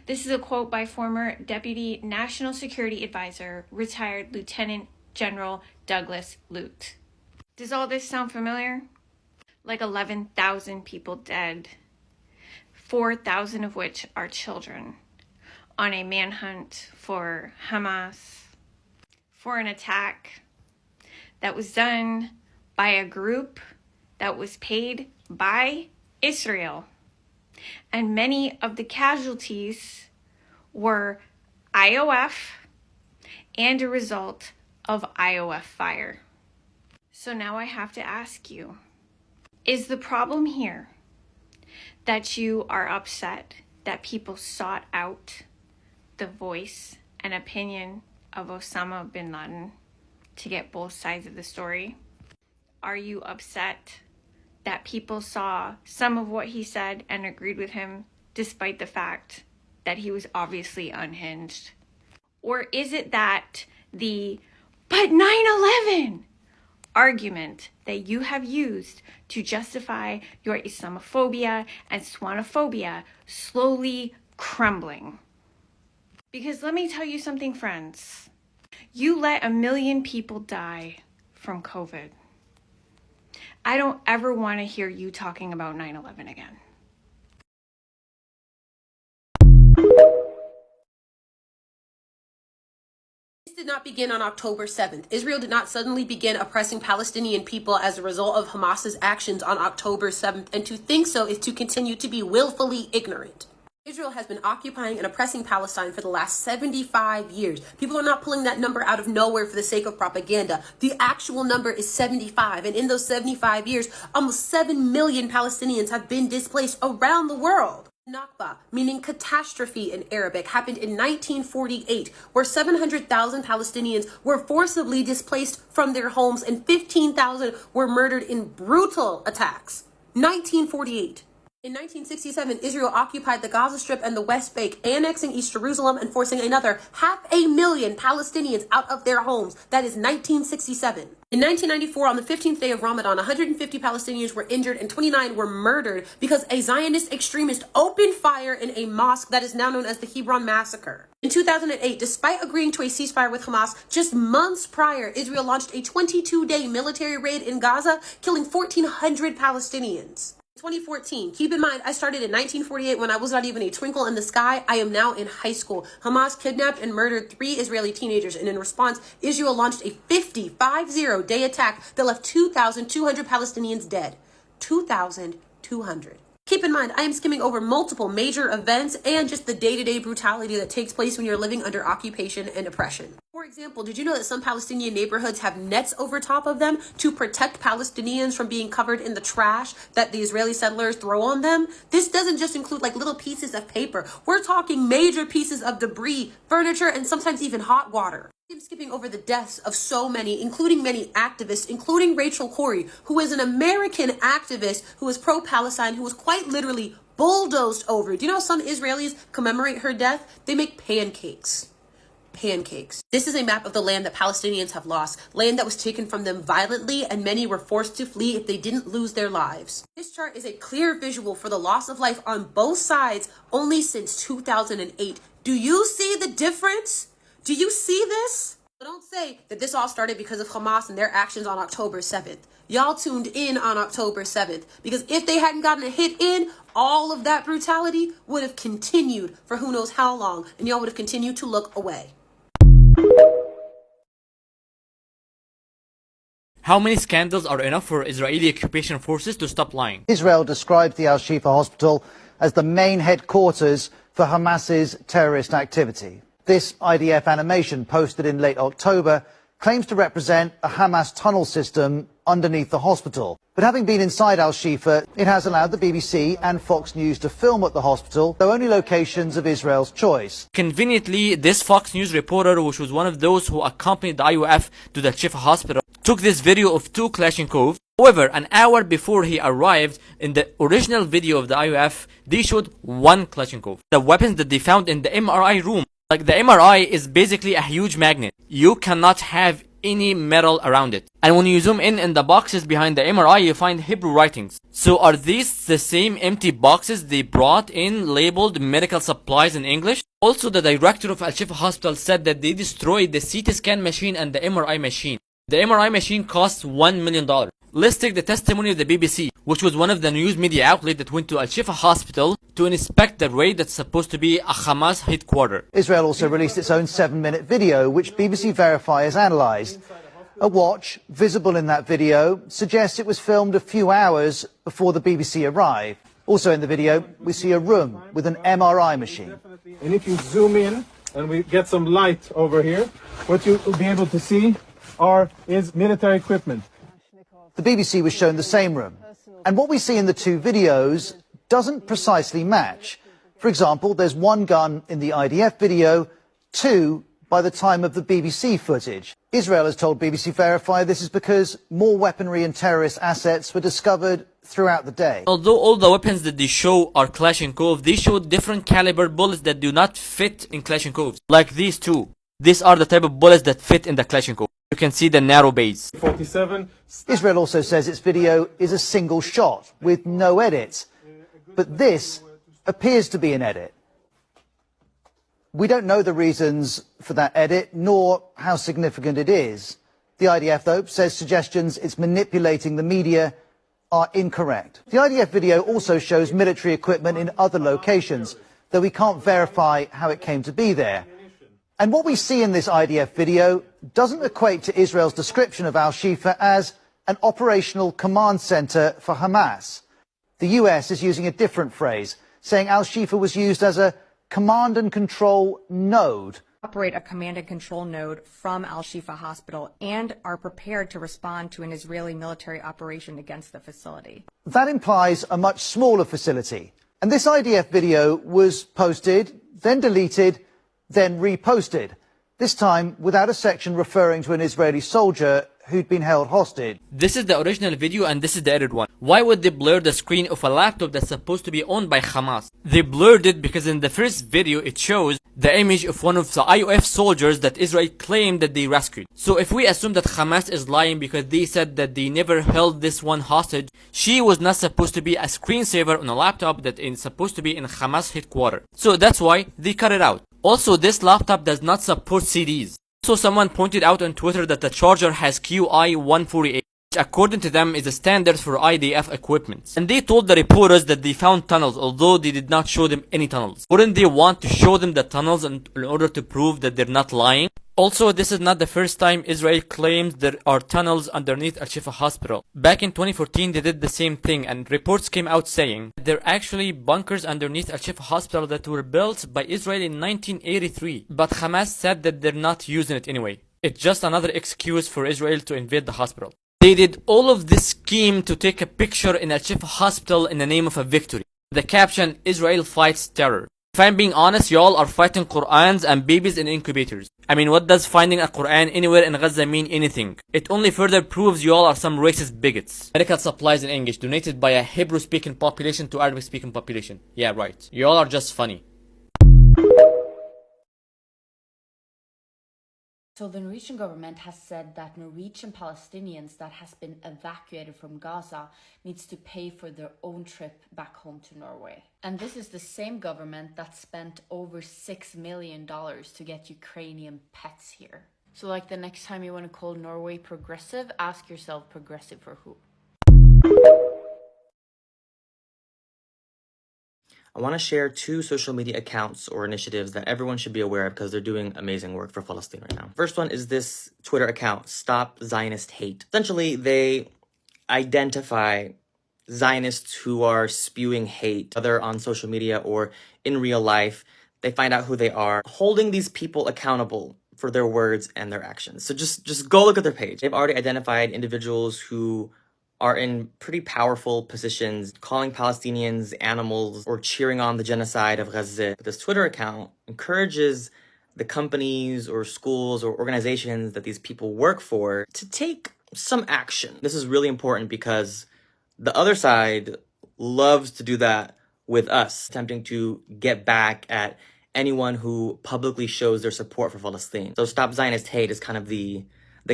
This is a quote by former Deputy National Security Advisor, retired Lieutenant General Douglas Lute. Does all this sound familiar? Like 11,000 people dead, 4,000 of which are children, on a manhunt for Hamas, for an attack that was done by a group that was paid by Israel. And many of the casualties were IOF and a result of IOF fire. So now I have to ask you, is the problem here that you are upset that people sought out the voice and opinion of Osama bin Laden to get both sides of the story? Are you upset that people saw some of what he said and agreed with him despite the fact that he was obviously unhinged? Or is it that the "but 9/11" argument that you have used to justify your Islamophobia and Swanophobia slowly crumbling? Because let me tell you something, friends. You let 1 million people die from COVID. I don't ever want to hear you talking about 9/11 again. This did not begin on October 7th. Israel did not suddenly begin oppressing Palestinian people as a result of Hamas's actions on October 7th, and to think so is to continue to be willfully ignorant. Israel has been occupying and oppressing Palestine for the last 75 years. People are not pulling that number out of nowhere for the sake of propaganda. The actual number is 75, and in those 75 years, almost 7 million Palestinians have been displaced around the world. Nakba, meaning catastrophe in Arabic, happened in 1948, where 700,000 Palestinians were forcibly displaced from their homes and 15,000 were murdered in brutal attacks. 1948. In 1967, Israel occupied the Gaza Strip and the West Bank, annexing East Jerusalem and forcing another 500,000 Palestinians out of their homes. That is 1967. In 1994, on the 15th day of Ramadan, 150 Palestinians were injured and 29 were murdered because a Zionist extremist opened fire in a mosque that is now known as the Hebron Massacre. In 2008, despite agreeing to a ceasefire with Hamas, just months prior, Israel launched a 22-day military raid in Gaza, killing 1,400 Palestinians. 2014. Keep in mind, I started in 1948 when I was not even a twinkle in the sky. I am now in high school. Hamas kidnapped and murdered 3 Israeli teenagers, and in response, Israel launched a 50-day attack that left 2,200 Palestinians dead. 2,200. Keep in mind, I am skimming over multiple major events and just the day-to-day brutality that takes place when you're living under occupation and oppression. For example, did you know that some Palestinian neighborhoods have nets over top of them to protect Palestinians from being covered in the trash that the Israeli settlers throw on them? This doesn't just include like little pieces of paper. We're talking major pieces of debris, furniture, and sometimes even hot water. I'm skipping over the deaths of so many, including many activists, including Rachel Corrie, who is an American activist who is pro-Palestine, who was quite literally bulldozed over. Do you know some Israelis commemorate her death? They make pancakes. Pancakes. This is a map of the land that Palestinians have lost, land that was taken from them violently, and many were forced to flee if they didn't lose their lives. This chart is a clear visual for the loss of life on both sides only since 2008. Do you see the difference? Do you see this? So don't say that this all started because of Hamas and their actions on October 7th. Y'all tuned in on October 7th because if they hadn't gotten a hit in, all of that brutality would have continued for who knows how long, and y'all would have continued to look away. How many scandals are enough for Israeli occupation forces to stop lying? Israel described the Al-Shifa hospital as the main headquarters for Hamas's terrorist activity. This IDF animation, posted in late October, claims to represent a Hamas tunnel system underneath the hospital. But having been inside Al-Shifa, it has allowed the BBC and Fox News to film at the hospital, though only locations of Israel's choice. Conveniently, this Fox News reporter, which was one of those who accompanied the IOF to the Al-Shifa hospital, took this video of 2 Kalashnikovs. However, an hour before he arrived, in the original video of the IOF, they showed 1 Kalashnikov. The weapons that they found in the MRI room. Like, the MRI is basically a huge magnet. You cannot have any metal around it. And when you zoom in the boxes behind the MRI, you find Hebrew writings. So are these the same empty boxes they brought in labeled medical supplies in English? Also, the director of Al-Shifa Hospital said that they destroyed the CT scan machine and the MRI machine. The MRI machine costs $1 million. Let's take the testimony of the BBC, which was one of the news media outlets that went to Al-Shifa Hospital to inspect the raid that's supposed to be a Hamas headquarters. Israel also released its own 7-minute video, which BBC Verify has analysed. A watch, visible in that video, suggests it was filmed a few hours before the BBC arrived. Also in the video, we see a room with an MRI machine. And if you zoom in and we get some light over here, what you'll be able to see is military equipment. The BBC was shown the same room. And what we see in the 2 videos doesn't precisely match. For example, there's 1 gun in the IDF video, 2 by the time of the BBC footage. Israel has told BBC Verify this is because more weaponry and terrorist assets were discovered throughout the day. Although all the weapons that they show are Kalashnikov, they show different caliber bullets that do not fit in Kalashnikovs. Like these 2. These are the type of bullets that fit in the Kalashnikov. You can see the narrow base. 47. Israel also says its video is a single shot with no edits. But this appears to be an edit. We don't know the reasons for that edit, nor how significant it is. The IDF, though, says suggestions it's manipulating the media are incorrect. The IDF video also shows military equipment in other locations, though we can't verify how it came to be there. And what we see in this IDF video doesn't equate to Israel's description of Al-Shifa as an operational command center for Hamas. The US is using a different phrase, saying Al-Shifa was used as a command and control node. Operate a command and control node from Al-Shifa Hospital and are prepared to respond to an Israeli military operation against the facility. That implies a much smaller facility. And this IDF video was posted, then deleted, then reposted, this time without a section referring to an Israeli soldier who'd been held hostage. This is the original video and this is the edited one. Why would they blur the screen of a laptop that's supposed to be owned by Hamas? They blurred it because in the first video it shows the image of one of the IOF soldiers that Israel claimed that they rescued. So if we assume that Hamas is lying because they said that they never held this one hostage, she was not supposed to be a screensaver on a laptop that is supposed to be in Hamas headquarters. So that's why they cut it out. Also, this laptop does not support CDs. So someone pointed out on Twitter that the charger has QI148, which according to them is a standard for IDF equipment. And they told the reporters that they found tunnels, although they did not show them any tunnels. Wouldn't they want to show them the tunnels in order to prove that they're not lying? Also, this is not the first time Israel claims there are tunnels underneath Al-Shifa Hospital. Back in 2014, they did the same thing, and reports came out saying there are actually bunkers underneath Al-Shifa Hospital that were built by Israel in 1983. But Hamas said that they're not using it anyway. It's just another excuse for Israel to invade the hospital. They did all of this scheme to take a picture in Al-Shifa Hospital in the name of a victory. The caption, Israel fights terror. If I'm being honest, y'all are fighting Qur'ans and babies in incubators. I mean, what does finding a Qur'an anywhere in Gaza mean anything? It only further proves y'all are some racist bigots. Medical supplies in English donated by a Hebrew-speaking population to Arabic-speaking population. Yeah, right. Y'all are just funny. So the Norwegian government has said that Norwegian Palestinians that has been evacuated from Gaza needs to pay for their own trip back home to Norway. And this is the same government that spent over $6 million to get Ukrainian pets here. So like the next time you want to call Norway progressive, ask yourself progressive for who? I want to share 2 social media accounts or initiatives that everyone should be aware of because they're doing amazing work for Palestine right now. First one is this Twitter account, Stop Zionist Hate. Essentially, they identify Zionists who are spewing hate, whether on social media or in real life. They find out who they are, holding these people accountable for their words and their actions. So just go look at their page. They've already identified individuals who are in pretty powerful positions, calling Palestinians animals or cheering on the genocide of Gaza. This Twitter account encourages the companies or schools or organizations that these people work for to take some action. This is really important because the other side loves to do that with us, attempting to get back at anyone who publicly shows their support for Palestine. So Stop Zionist Hate is kind of the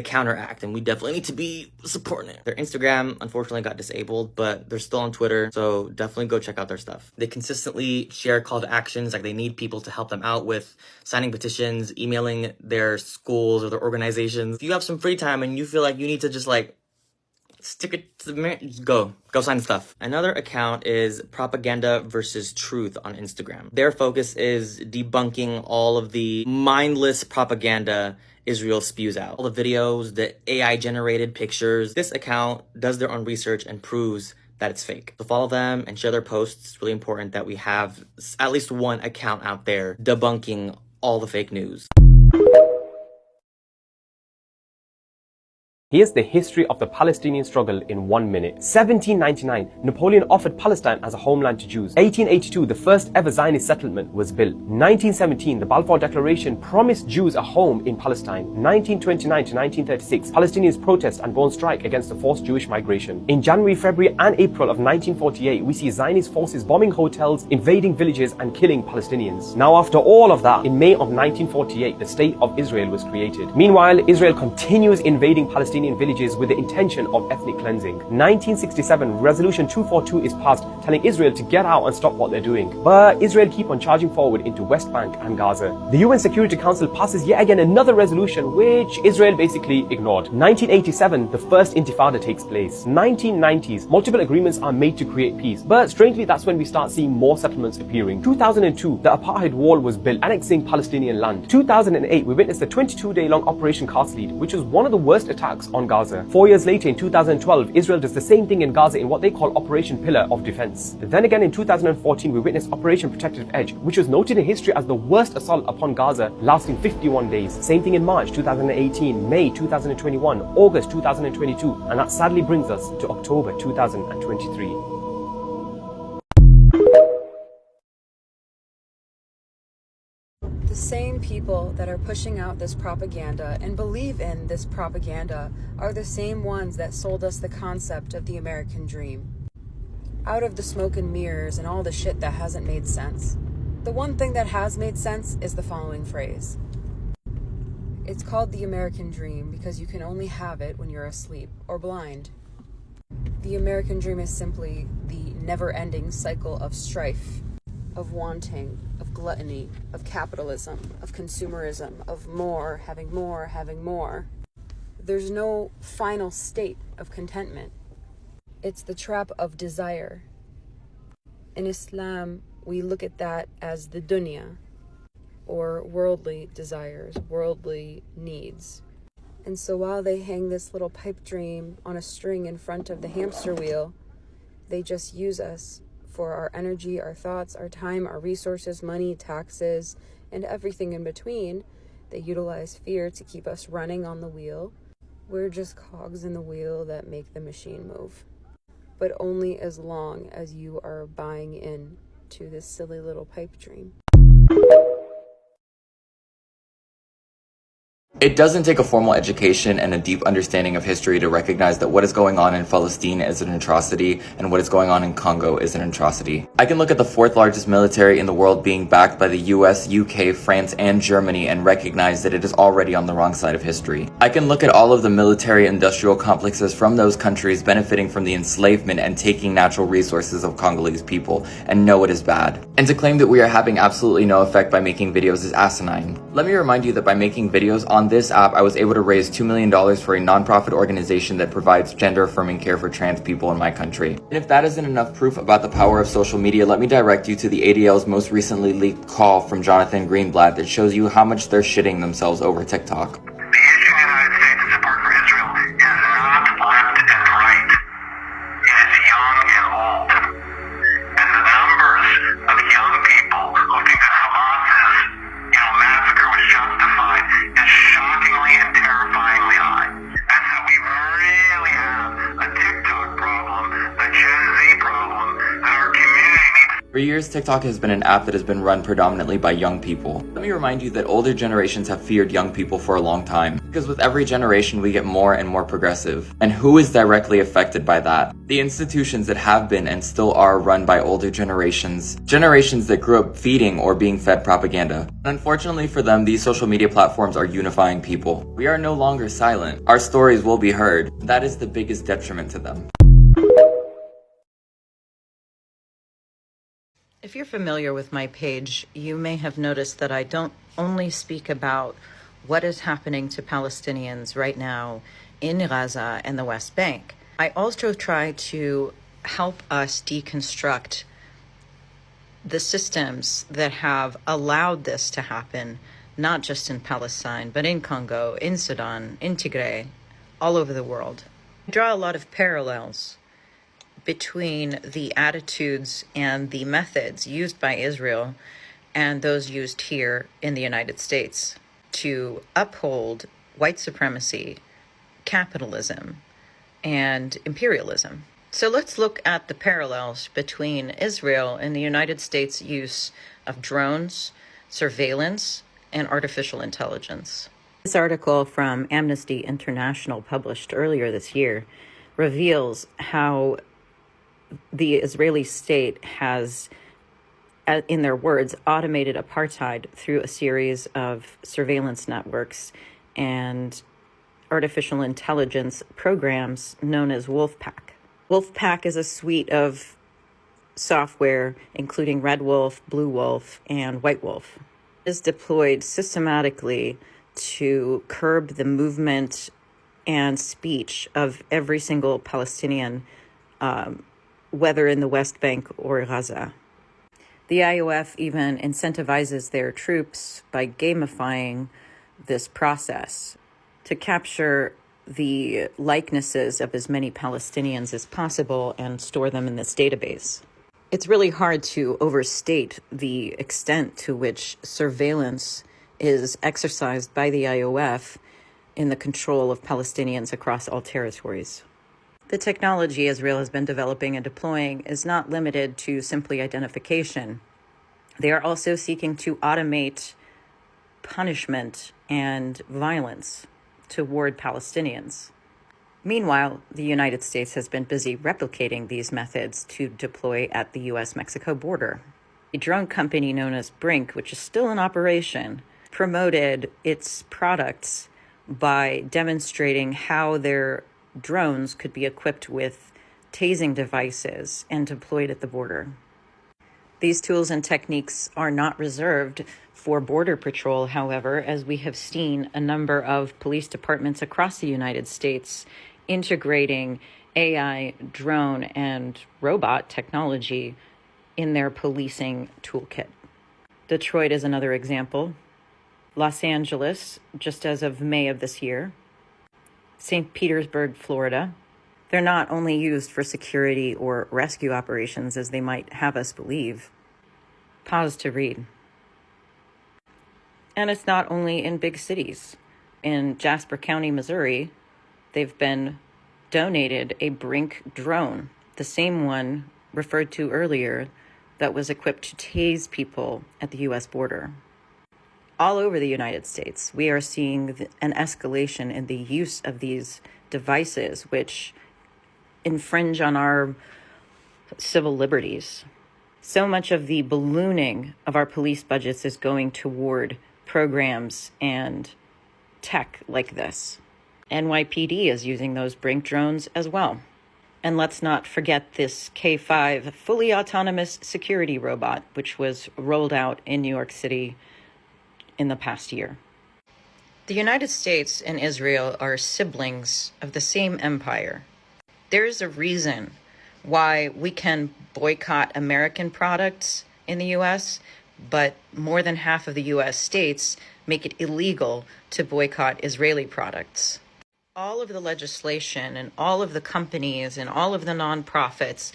counteract, and we definitely need to be supporting it. Their Instagram unfortunately got disabled, but they're still on Twitter, so definitely go check out their stuff. They consistently share call to actions, like they need people to help them out with signing petitions, emailing their schools or their organizations. If you have some free time and you feel like you need to just like stick it to the mirror, just go sign stuff. Another account is Propaganda versus Truth on Instagram. Their focus is debunking all of the mindless propaganda Israel spews out. All the videos, the AI generated pictures. This account does their own research and proves that it's fake. So follow them and share their posts. It's really important that we have at least one account out there debunking all the fake news. Here's the history of the Palestinian struggle in 1 minute. 1799, Napoleon offered Palestine as a homeland to Jews. 1882, the first ever Zionist settlement was built. 1917, the Balfour Declaration promised Jews a home in Palestine. 1929 to 1936, Palestinians protest and go on strike against the forced Jewish migration. In January, February and April of 1948, we see Zionist forces bombing hotels, invading villages and killing Palestinians. Now after all of that, in May of 1948, the State of Israel was created. Meanwhile, Israel continues invading Palestinian villages with the intention of ethnic cleansing. 1967, Resolution 242 is passed, telling Israel to get out and stop what they're doing. But Israel keep on charging forward into West Bank and Gaza. The UN Security Council passes yet again another resolution, which Israel basically ignored. 1987, the first Intifada takes place. 1990s, multiple agreements are made to create peace. But strangely, that's when we start seeing more settlements appearing. 2002, the apartheid wall was built, annexing Palestinian land. 2008, we witnessed the 22-day-long Operation Cast Lead, which was one of the worst attacks on Gaza. 4 years later, in 2012, Israel does the same thing in Gaza in what they call Operation Pillar of Defense. Then again in 2014, we witnessed Operation Protective Edge, which was noted in history as the worst assault upon Gaza, lasting 51 days. Same thing in March 2018, May 2021, August 2022, and that sadly brings us to October 2023. The same people that are pushing out this propaganda and believe in this propaganda are the same ones that sold us the concept of the American dream. Out of the smoke and mirrors and all the shit that hasn't made sense, the one thing that has made sense is the following phrase. It's called the American dream because you can only have it when you're asleep or blind. The American dream is simply the never-ending cycle of strife, of wanting, of gluttony, of capitalism, of consumerism, of more, having more, having more. There's no final state of contentment. It's the trap of desire. In Islam, we look at that as the dunya, or worldly desires, worldly needs. And so while they hang this little pipe dream on a string in front of the hamster wheel, they just use us for our energy, our thoughts, our time, our resources, money, taxes, and everything in between. They utilize fear to keep us running on the wheel. We're just cogs in the wheel that make the machine move. But only as long as you are buying in to this silly little pipe dream. It doesn't take a formal education and a deep understanding of history to recognize that what is going on in Palestine is an atrocity and what is going on in Congo is an atrocity. I can look at the 4th largest military in the world being backed by the US, UK, France, and Germany and recognize that it is already on the wrong side of history. I can look at all of the military-industrial complexes from those countries benefiting from the enslavement and taking natural resources of Congolese people and know it is bad. And to claim that we are having absolutely no effect by making videos is asinine. Let me remind you that by making videos on on this app, I was able to raise $2 million for a nonprofit organization that provides gender-affirming care for trans people in my country. And if that isn't enough proof about the power of social media, let me direct you to the ADL's most recently leaked call from Jonathan Greenblatt that shows you how much they're shitting themselves over TikTok. For years, TikTok has been an app that has been run predominantly by young people. Let me remind you that older generations have feared young people for a long time, because with every generation we get more and more progressive. And who is directly affected by that? The institutions that have been and still are run by older generations. Generations that grew up feeding or being fed propaganda. And unfortunately for them, these social media platforms are unifying people. We are no longer silent. Our stories will be heard. That is the biggest detriment to them. If you're familiar with my page, you may have noticed that I don't only speak about what is happening to Palestinians right now in Gaza and the West Bank. I also try to help us deconstruct the systems that have allowed this to happen, not just in Palestine, but in Congo, in Sudan, in Tigray, all over the world. I draw a lot of parallels between the attitudes and the methods used by Israel and those used here in the United States to uphold white supremacy, capitalism, and imperialism. So let's look at the parallels between Israel and the United States' use of drones, surveillance, and artificial intelligence. This article from Amnesty International, published earlier this year, reveals how the Israeli state has, in their words, automated apartheid through a series of surveillance networks and artificial intelligence programs known as Wolfpack. Wolfpack is a suite of software including Red Wolf, Blue Wolf, and White Wolf. It is deployed systematically to curb the movement and speech of every single Palestinian, whether in the West Bank or Gaza. The IOF even incentivizes their troops by gamifying this process to capture the likenesses of as many Palestinians as possible and store them in this database. It's really hard to overstate the extent to which surveillance is exercised by the IOF in the control of Palestinians across all territories. The technology Israel has been developing and deploying is not limited to simply identification. They are also seeking to automate punishment and violence toward Palestinians. Meanwhile, the United States has been busy replicating these methods to deploy at the U.S.-Mexico border. A drone company known as Brink, which is still in operation, promoted its products by demonstrating how their drones could be equipped with tasing devices and deployed at the border. These tools and techniques are not reserved for Border Patrol, however, as we have seen a number of police departments across the United States integrating AI, drone, and robot technology in their policing toolkit. Detroit is another example. Los Angeles, just as of May of this year. St. Petersburg, Florida. They're not only used for security or rescue operations, as they might have us believe. Pause to read. And it's not only in big cities. In Jasper County, Missouri, they've been donated a Brink drone, the same one referred to earlier that was equipped to tase people at the U.S. border. All over the United States, we are seeing an escalation in the use of these devices, which infringe on our civil liberties. So much of the ballooning of our police budgets is going toward programs and tech like this. NYPD is using those Brink drones as well. And let's not forget this K5 fully autonomous security robot, which was rolled out in New York City in the past year. The United States and Israel are siblings of the same empire. There is a reason why we can boycott American products in the U.S., but more than half of the U.S. states make it illegal to boycott Israeli products. All of the legislation and all of the companies and all of the nonprofits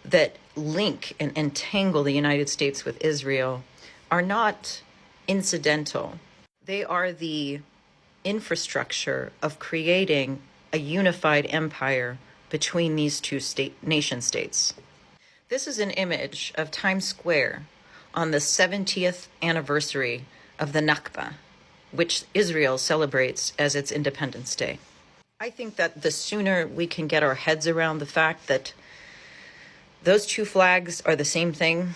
that link and entangle the United States with Israel are not incidental. They are the infrastructure of creating a unified empire between these two nation states. This is an image of Times Square on the 70th anniversary of the Nakba, which Israel celebrates as its Independence Day. I think that the sooner we can get our heads around the fact that those two flags are the same thing,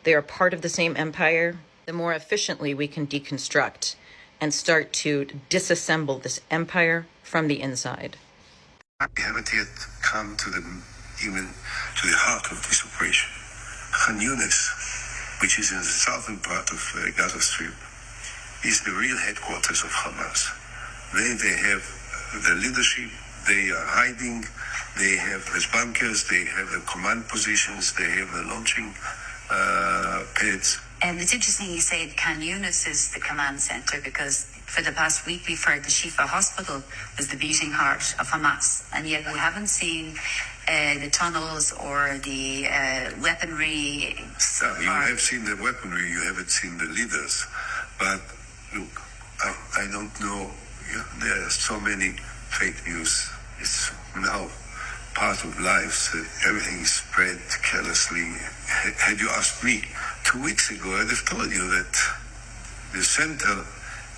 they are part of the same empire, the more efficiently we can deconstruct and start to disassemble this empire from the inside. We haven't yet come to even to the heart of this operation. Khan Yunis, which is in the southern part of Gaza Strip, is the real headquarters of Hamas. They have the leadership, they are hiding, they have the bunkers, they have the command positions, they have the launching pads. And it's interesting you say Khan Yunis is the command center, because for the past week we've heard the Shifa hospital was the beating heart of Hamas, and yet we haven't seen the tunnels or the weaponry. You have seen the weaponry, you haven't seen the leaders. But look, I don't know, there are so many fake news. It's now part of life, so everything is spread carelessly. Had you asked me 2 weeks ago, I'd have told you that the center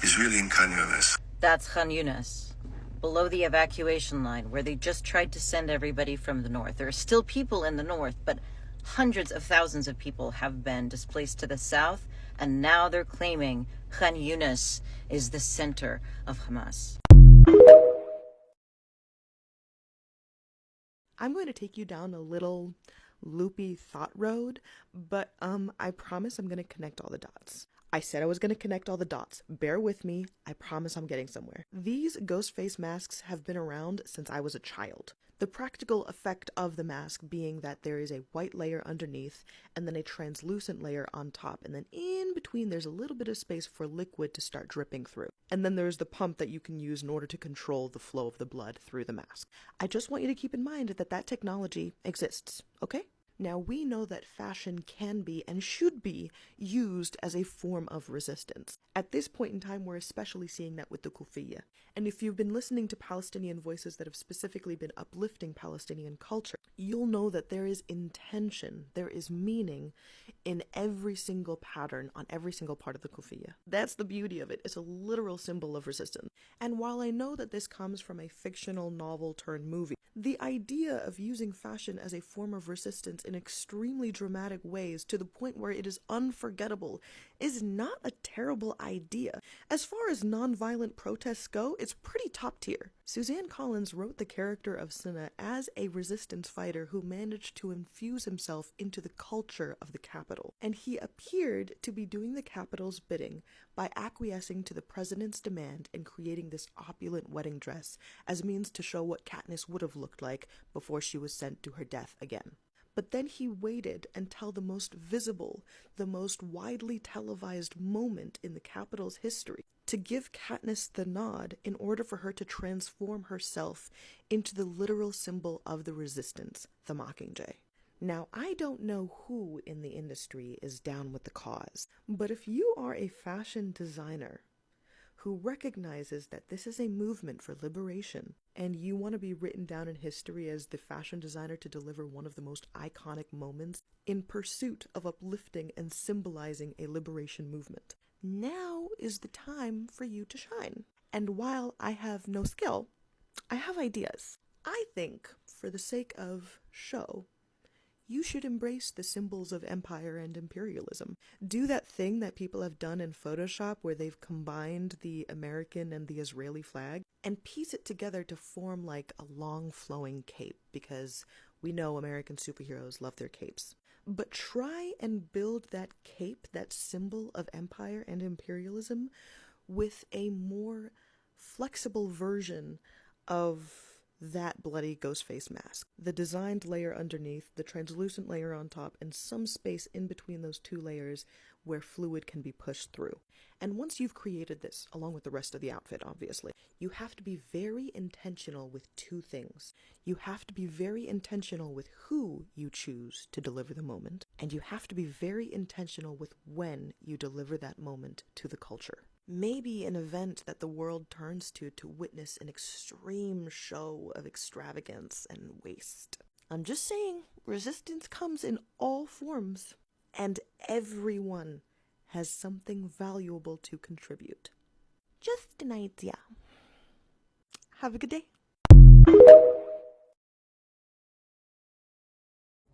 is really in Khan Yunis. That's Khan Yunis, below the evacuation line, where they just tried to send everybody from the north. There are still people in the north, but hundreds of thousands of people have been displaced to the south, and now they're claiming Khan Yunis is the center of Hamas. I'm going to take you down a little loopy thought road, but I promise I'm going to connect all the dots. I said I was going to connect all the dots. Bear with me. I promise I'm getting somewhere. These ghost face masks have been around since I was a child. The practical effect of the mask being that there is a white layer underneath and then a translucent layer on top, and then in between there's a little bit of space for liquid to start dripping through. And then there's the pump that you can use in order to control the flow of the blood through the mask. I just want you to keep in mind that that technology exists, okay? Now, we know that fashion can be and should be used as a form of resistance. At this point in time, we're especially seeing that with the kufiya. And if you've been listening to Palestinian voices that have specifically been uplifting Palestinian culture, you'll know that there is intention, there is meaning in every single pattern on every single part of the kufiya. That's the beauty of it. It's a literal symbol of resistance. And while I know that this comes from a fictional novel turned movie, the idea of using fashion as a form of resistance in extremely dramatic ways to the point where it is unforgettable is not a terrible idea. As far as nonviolent protests go, it's pretty top tier. Suzanne Collins wrote the character of Sinna as a resistance fighter who managed to infuse himself into the culture of the capital, and he appeared to be doing the capital's bidding by acquiescing to the president's demand and creating this opulent wedding dress as a means to show what Katniss would have looked like before she was sent to her death again. But then he waited until the most visible, the most widely televised moment in the capital's history to give Katniss the nod in order for her to transform herself into the literal symbol of the resistance, the Mockingjay. Now, I don't know who in the industry is down with the cause, but if you are a fashion designer who recognizes that this is a movement for liberation, and you want to be written down in history as the fashion designer to deliver one of the most iconic moments in pursuit of uplifting and symbolizing a liberation movement, now is the time for you to shine. And while I have no skill, I have ideas. I think, for the sake of show, you should embrace the symbols of empire and imperialism. Do that thing that people have done in Photoshop where they've combined the American and the Israeli flag and piece it together to form like a long flowing cape, because we know American superheroes love their capes. But try and build that cape, that symbol of empire and imperialism, with a more flexible version of that bloody ghost face mask. The designed layer underneath, the translucent layer on top, and some space in between those two layers where fluid can be pushed through. And once you've created this, along with the rest of the outfit, obviously, you have to be very intentional with two things. You have to be very intentional with who you choose to deliver the moment, and you have to be very intentional with when you deliver that moment to the culture. Maybe an event that the world turns to witness an extreme show of extravagance and waste. I'm just saying, resistance comes in all forms, and everyone has something valuable to contribute. Just an idea. Have a good day.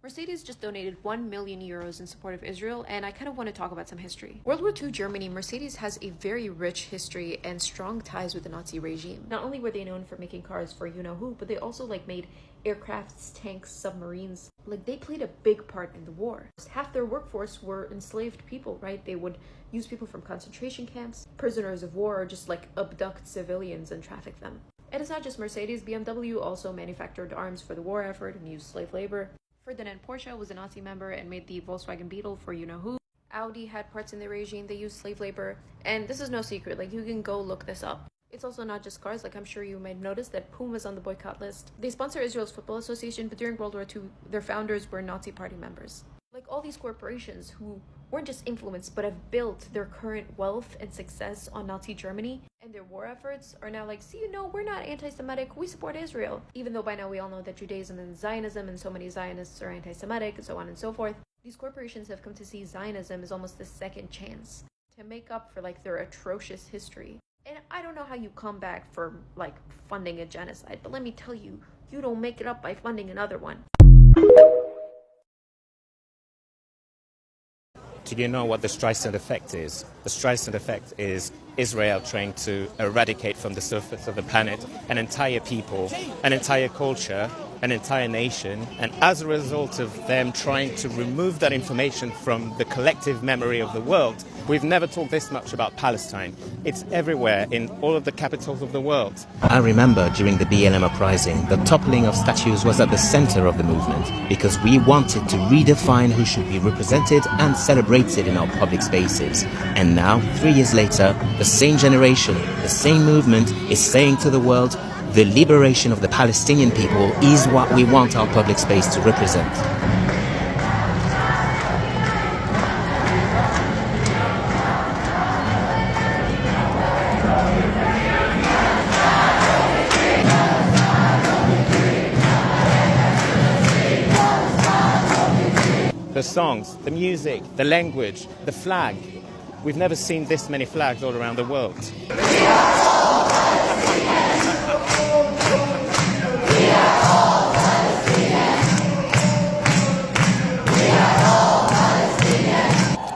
Mercedes just donated 1 million euros in support of Israel, and I kind of want to talk about some history. World War II Germany, Mercedes has a very rich history and strong ties with the Nazi regime. Not only were they known for making cars for you-know-who, but they also made aircrafts, tanks, submarines. They played a big part in the war. Half their workforce were enslaved people, right? They would use people from concentration camps, prisoners of war, or just abduct civilians and traffic them. And it's not just Mercedes. BMW also manufactured arms for the war effort and used slave labor. Ferdinand Porsche was a Nazi member and made the Volkswagen Beetle for you-know-who. Audi had parts in the regime. They used slave labor. And this is no secret. You can go look this up. It's also not just cars. I'm sure you might notice that Puma's on the boycott list. They sponsor Israel's football association, but during World War II, their founders were Nazi party members. All these corporations who weren't just influenced, but have built their current wealth and success on Nazi Germany and their war efforts are now we're not anti-Semitic, we support Israel. Even though by now we all know that Judaism and Zionism and so many Zionists are anti-Semitic and so on and so forth, these corporations have come to see Zionism as almost the second chance to make up for their atrocious history. And I don't know how you come back for funding a genocide, but let me tell you, you don't make it up by funding another one. Do you know what the Streisand effect is? The Streisand effect is Israel trying to eradicate from the surface of the planet an entire people, an entire culture, an entire nation, and as a result of them trying to remove that information from the collective memory of the world, we've never talked this much about Palestine. It's everywhere in all of the capitals of the world. I remember during the BLM uprising, the toppling of statues was at the center of the movement because we wanted to redefine who should be represented and celebrated in our public spaces. And now, 3 years later, the same generation, the same movement is saying to the world, the liberation of the Palestinian people is what we want our public space to represent. The songs, the music, the language, the flag. We've never seen this many flags all around the world.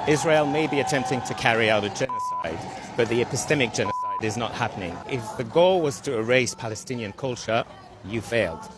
Israel may be attempting to carry out a genocide, but the epistemic genocide is not happening. If the goal was to erase Palestinian culture, you failed.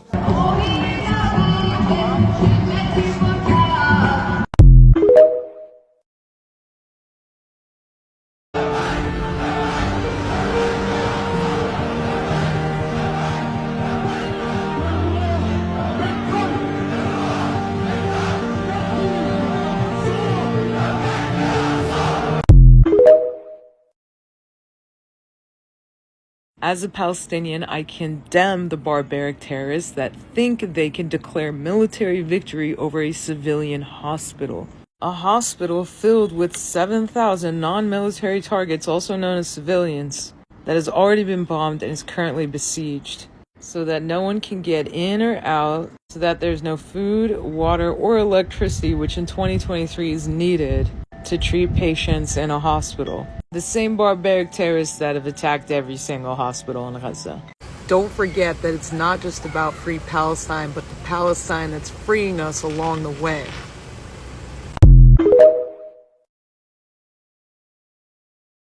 As a Palestinian, I condemn the barbaric terrorists that think they can declare military victory over a civilian hospital. A hospital filled with 7,000 non-military targets, also known as civilians, that has already been bombed and is currently besieged, so that no one can get in or out, so that there's no food, water, or electricity, which in 2023 is needed to treat patients in a hospital. The same barbaric terrorists that have attacked every single hospital in Gaza. Don't forget that it's not just about free Palestine, but the Palestine that's freeing us along the way.